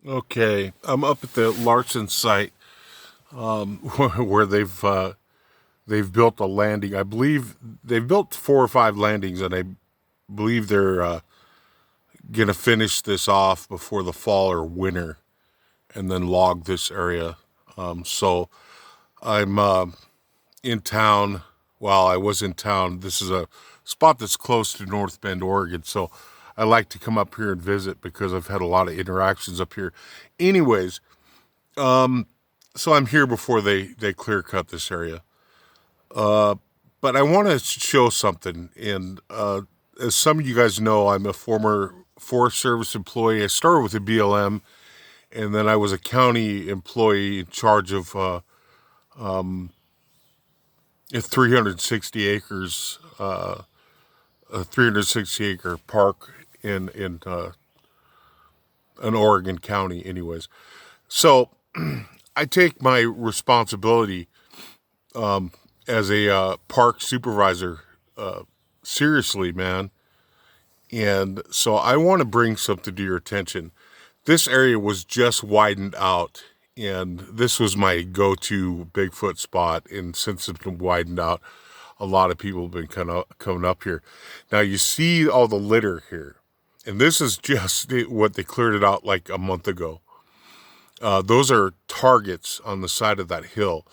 Okay, I'm up at the Larson site, where they've built a landing. I believe they've built 4 or 5 landings, and I believe they're gonna finish this off before the fall or winter, and then log this area. So I'm in town. Well, I was in town. This is a spot that's close to North Bend, Oregon. So I like to come up here and visit because I've had a lot of interactions up here. Anyways, so I'm here before they clear cut this area. But I want to show something. And as some of you guys know, I'm a former Forest Service employee. I started with the BLM, and then I was a county employee in charge of a 360 acres, a 360 acre park in an Oregon county. Anyways, so I take my responsibility as a park supervisor seriously, man. And so I want to bring something to your attention. This area was just widened out, and this was my go-to Bigfoot spot. And since it's been widened out, a lot of people have been kind of coming up here. Now you see all the litter here, and this is just what they cleared it out like a month ago. Those are targets on the side of that hill.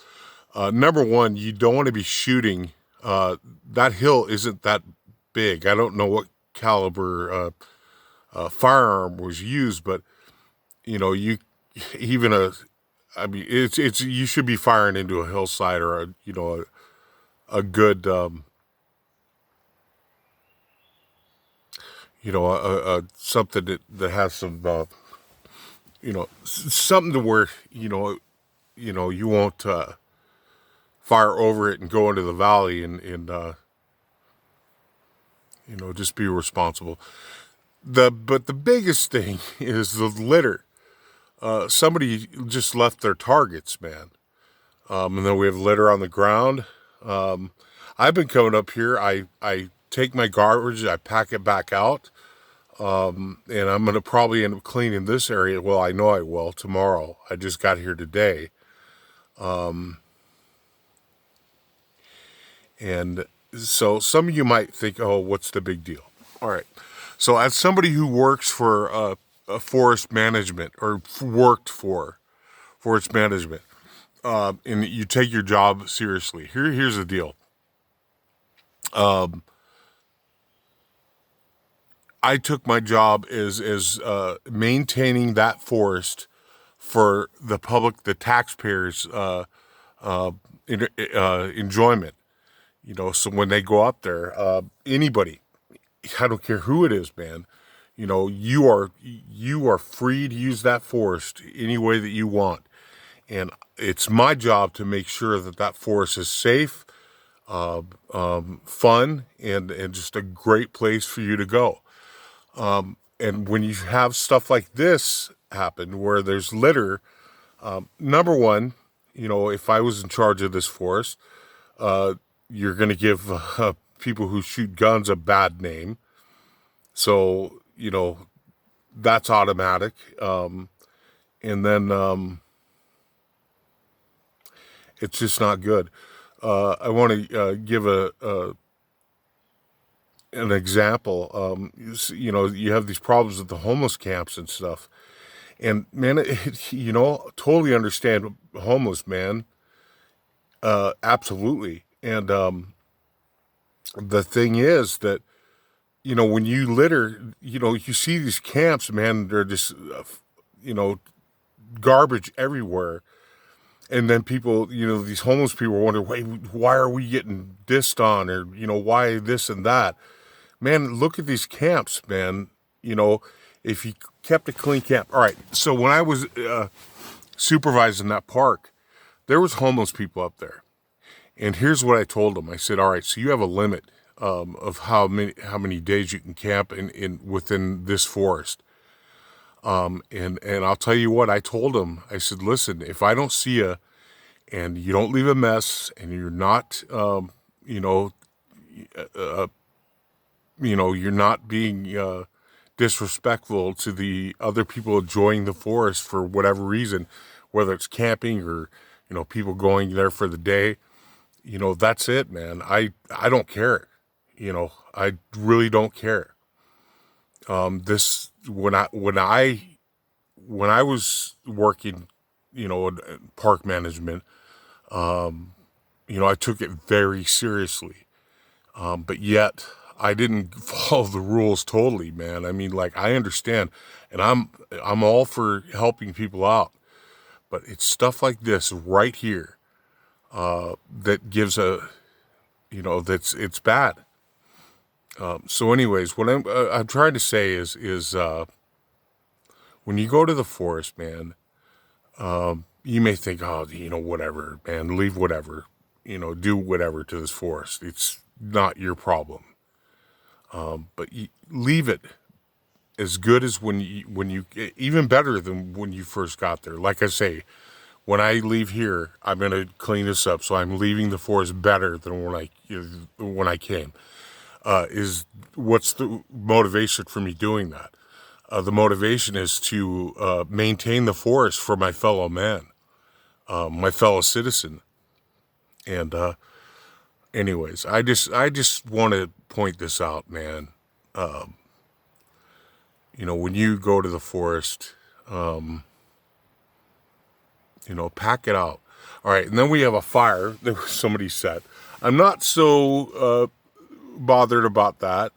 Number one, you don't want to be shooting. That hill isn't that big. I don't know what caliber firearm was used, but you even I mean, it's you should be firing into a hillside or a good something that has some something to where you won't fire over it and go into the valley and just be responsible. But the biggest thing is the litter. Somebody just left their targets, man. And then we have litter on the ground. I've been coming up here. I take my garbage, I pack it back out, and I'm going to probably end up cleaning this area. Well, I know I will tomorrow. I just got here today. And so some of you might think, oh, what's the big deal? All right. So as somebody who works for a forest management or worked for forest management, and you take your job seriously, here's the deal. I took my job as maintaining that forest for the public, the taxpayers' enjoyment. So when they go up there, anybody, I don't care who it is, man. You are free to use that forest any way that you want, and it's my job to make sure that that forest is safe, fun, and just a great place for you to go. And when you have stuff like this happen, where there's litter, number one, if I was in charge of this forest, you're going to give people who shoot guns a bad name. So, that's automatic. And then it's just not good. I want to give an example. You have these problems with the homeless camps and stuff. And man, totally understand homeless, man. Absolutely. And the thing is that, when you litter, you see these camps, man, they're just, garbage everywhere. And then people, these homeless people wonder, wait, why are we getting dissed on? Or, why this and that? Man, look at these camps, man. If you kept a clean camp. All right. So when I was supervising that park, there was homeless people up there. And here's what I told them. I said, all right, so you have a limit of how many days you can camp in within this forest. And I'll tell you what I told them. I said, listen, if I don't see you and you don't leave a mess and you're not, you're not being disrespectful to the other people enjoying the forest for whatever reason, whether it's camping or, people going there for the day. That's it, man. I don't care. I really don't care. This when I was working, in park management, I took it very seriously. But yet I didn't follow the rules totally, man. I mean, like, I understand, and I'm all for helping people out, but it's stuff like this right here that gives it's bad. So, anyways, what I'm trying to say is when you go to the forest, man, you may think, oh, whatever, man, leave whatever, do whatever to this forest. It's not your problem. But you leave it as good as when you, even better than when you first got there. Like I say, when I leave here, I'm going to clean this up. So I'm leaving the forest better than when I came. What's the motivation for me doing that? The motivation is to maintain the forest for my fellow man, my fellow citizen. And anyways, I just want to point this out, man. When you go to the forest, pack it out. All right, and then we have a fire that somebody said. I'm not so bothered about that,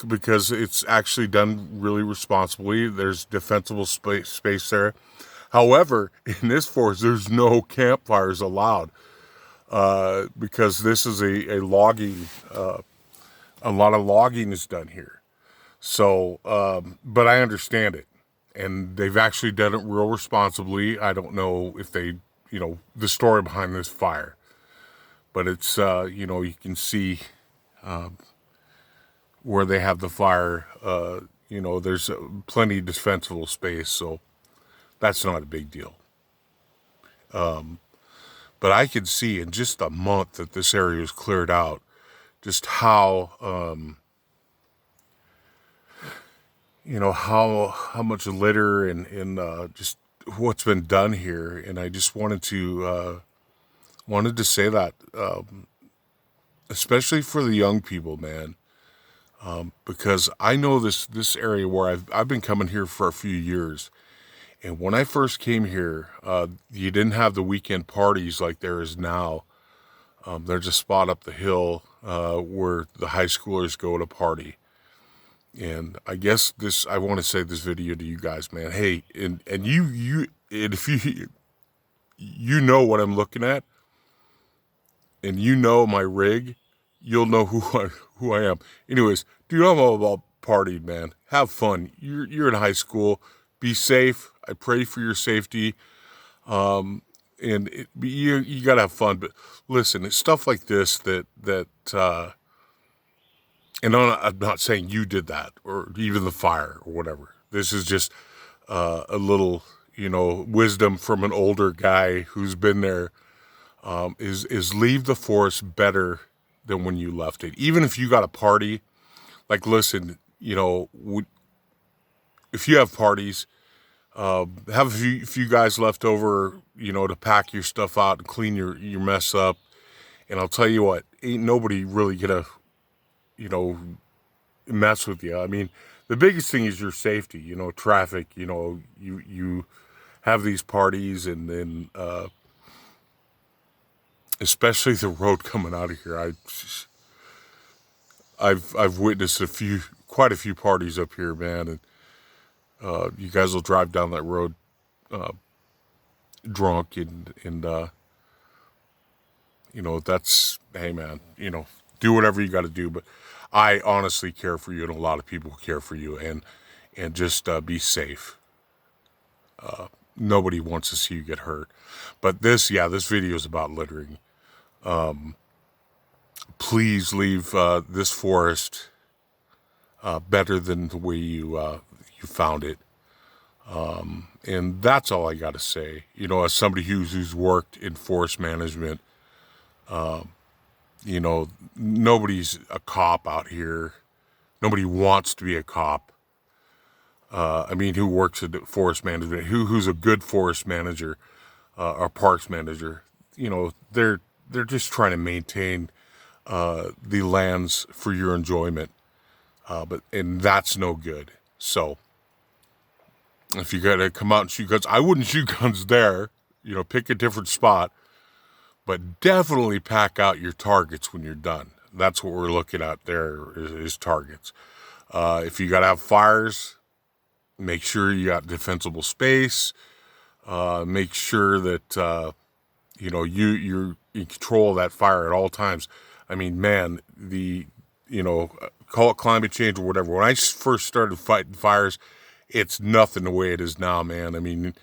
because it's actually done really responsibly. There's defensible space there. However, in this forest, there's no campfires allowed because this is a logging. A lot of logging is done here. So, but I understand it. And they've actually done it real responsibly. I don't know if they, the story behind this fire. But it's, you can see where they have the fire. There's plenty of defensible space. So that's not a big deal. But I could see in just a month that this area is cleared out, just how, how much litter and just what's been done here. And I just wanted to say that, especially for the young people, man, because I know this area where I've been coming here for a few years. And when I first came here, you didn't have the weekend parties like there is now. There's a spot up the hill where the high schoolers go to party. And I guess I want to say this video to you guys, man. Hey, and you and if you know what I'm looking at, and my rig, you'll know who I am. Anyways, dude, I'm all about partying, man. Have fun. You're in high school. Be safe. I pray for your safety. And you gotta have fun. But listen, it's stuff like this that and I'm not saying you did that or even the fire or whatever. This is just a little, wisdom from an older guy who's been there. Is leave the forest better than when you left it. Even if you got a party, like, listen, if you have parties, have a few guys left over, to pack your stuff out and clean your mess up. And I'll tell you what, ain't nobody really gonna, mess with you. I mean, the biggest thing is your safety, traffic, you have these parties and then, especially the road coming out of here. I've witnessed quite a few parties up here, man. And, you guys will drive down that road, drunk and that's, hey man, do whatever you got to do. But I honestly care for you, and a lot of people care for you, and just be safe. Nobody wants to see you get hurt. But this video is about littering. Please leave this forest better than the way you found it. And that's all I got to say. As somebody who's worked in forest management, nobody's a cop out here. Nobody wants to be a cop. who works at forest management, who's a good forest manager, or parks manager. They're just trying to maintain the lands for your enjoyment, and that's no good. So if you got to come out and shoot guns, I wouldn't shoot guns there. Pick a different spot, but definitely pack out your targets when you're done. That's what we're looking at there is targets. If you got to have fires, make sure you got defensible space. Make sure that you're in control of that fire at all times. Man, call it climate change or whatever. When I first started fighting fires, it's nothing the way it is now, man.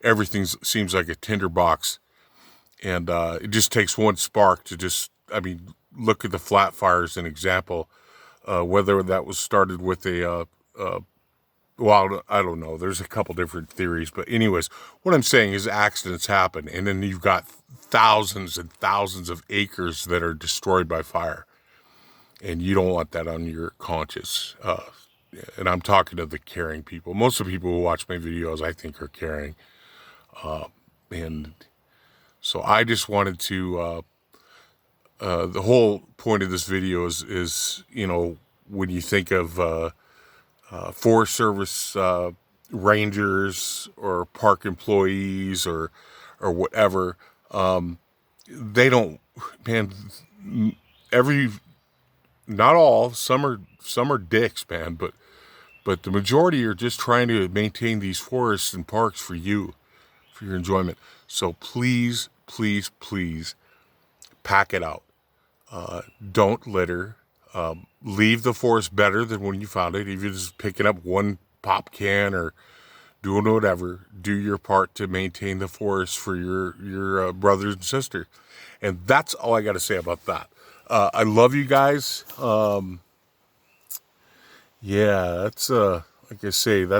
Everything seems like a tinderbox, and it just takes one spark to look at the flat fire as an example. Whether that was started with well, I don't know. There's a couple different theories, but anyways, what I'm saying is accidents happen, and then you've got thousands and thousands of acres that are destroyed by fire, and you don't want that on your conscience. And I'm talking to the caring people. Most of the people who watch my videos, I think, are caring. And so I just wanted to, the whole point of this video is when you think of Forest Service rangers or park employees or whatever, they don't, man, not all, some are dicks, man, but the majority are just trying to maintain these forests and parks for you, for your enjoyment. So please, please, please pack it out. Don't litter. Leave the forest better than when you found it. If you're just picking up one pop can or doing whatever, do your part to maintain the forest for your brothers and sisters. And that's all I got to say about that. I love you guys. Yeah, that's like I say, and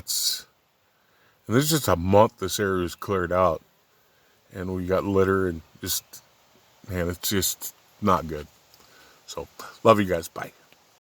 there's just a month this area is cleared out, and we got litter and just, man, it's just not good. So love you guys. Bye.